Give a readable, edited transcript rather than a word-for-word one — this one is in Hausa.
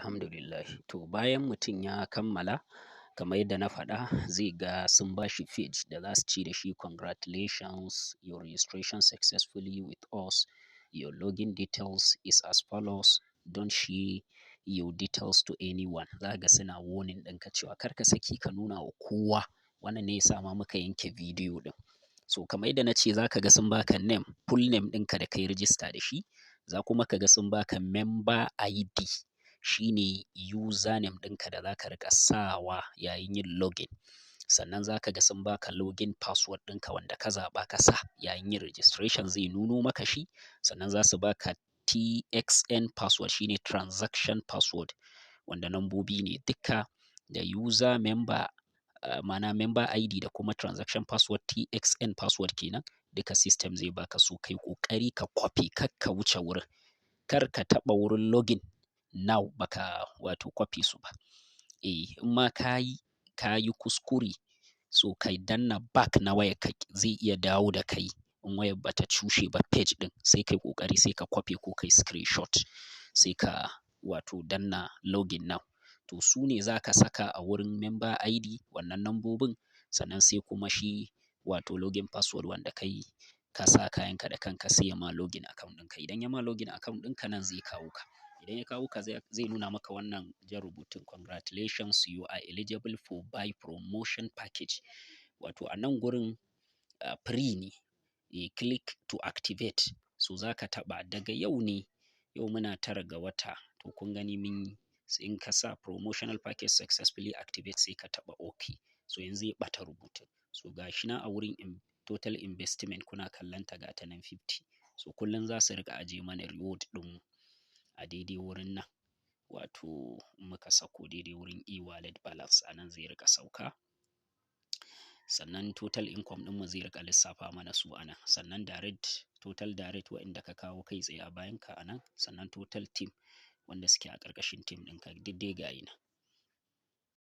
Alhamdulillah. To bayan mutum ya kammala, kamar yadda na faɗa, zai ga sun ba shi page da za su ce da shi congratulations, your registration successfully with us. Your login details is as follows. Don't share your details to anyone. Za ga suna warning ɗinka cewa kar ka saki ka nuna wa kowa. Wannan ne ya sa ma muka yanke bidiyo ɗin. So kamar yadda na ce za ka ga sun baka name, full name ɗinka da kai rijista da shi. Za kuma ka ga sun baka member ID. Shine username ɗinka da za ka riƙa sawa yayin yin login. Sannan za ka ga sun baka login password ɗinka wanda ka zaɓa ka sa yayin yin registration zai nuno maka shi. Sannan za su baka TXN password shine transaction password wanda nambobi ne duka da user member mana member ID da kuma transaction password TXN password kenan duka system zai baka su kai ƙoƙari ka kwafi kar ka wuce wurin. Kar ka taɓa wurin login now baka wato kwafi su ba. In ma ka yi kuskure so kai danna back na wayar ka zai iya dawo da kai in wayar bata cushe ba page ɗin sai kai ƙoƙari sai ka kwafi ko kai screenshot sai ka wato danna login now. To su ne za ka saka a wurin member ID wannan nambobin sannan sai kuma shi wato login password wanda kai ka sa kayanka da kanka sai ya ma login account ɗinka. Idan ya ma login account ɗinka nan zai kawo ka. Idan ya kawo ka zai nuna maka wannan jan rubutun congratulations you are eligible for buy promotion package. Wato a nan gurin free ne. Click to activate. So za ka taɓa daga yau ne, yau muna 9 ga wata. To kun gani in ka sa promotional package successfully activate sai ka taɓa OK. So yanzu ya ɓata rubutun. So ga shi nan a wurin total investment kuna kallonta ga ta nan 50. So kullum za su riƙa ajiye mana reward ɗin a daidai wurin nan. Wato muka sako daidai wurin e-wallet balance a nan zai riƙa sauka. Sannan total income ɗinmu zai riƙa lissafa mana su a nan. Sannan total direct waɗanda ka kawo kai tsaye a bayanka a nan. Sannan total team wanda suke a ƙarƙashin team ɗinka duk dai ga yi nan.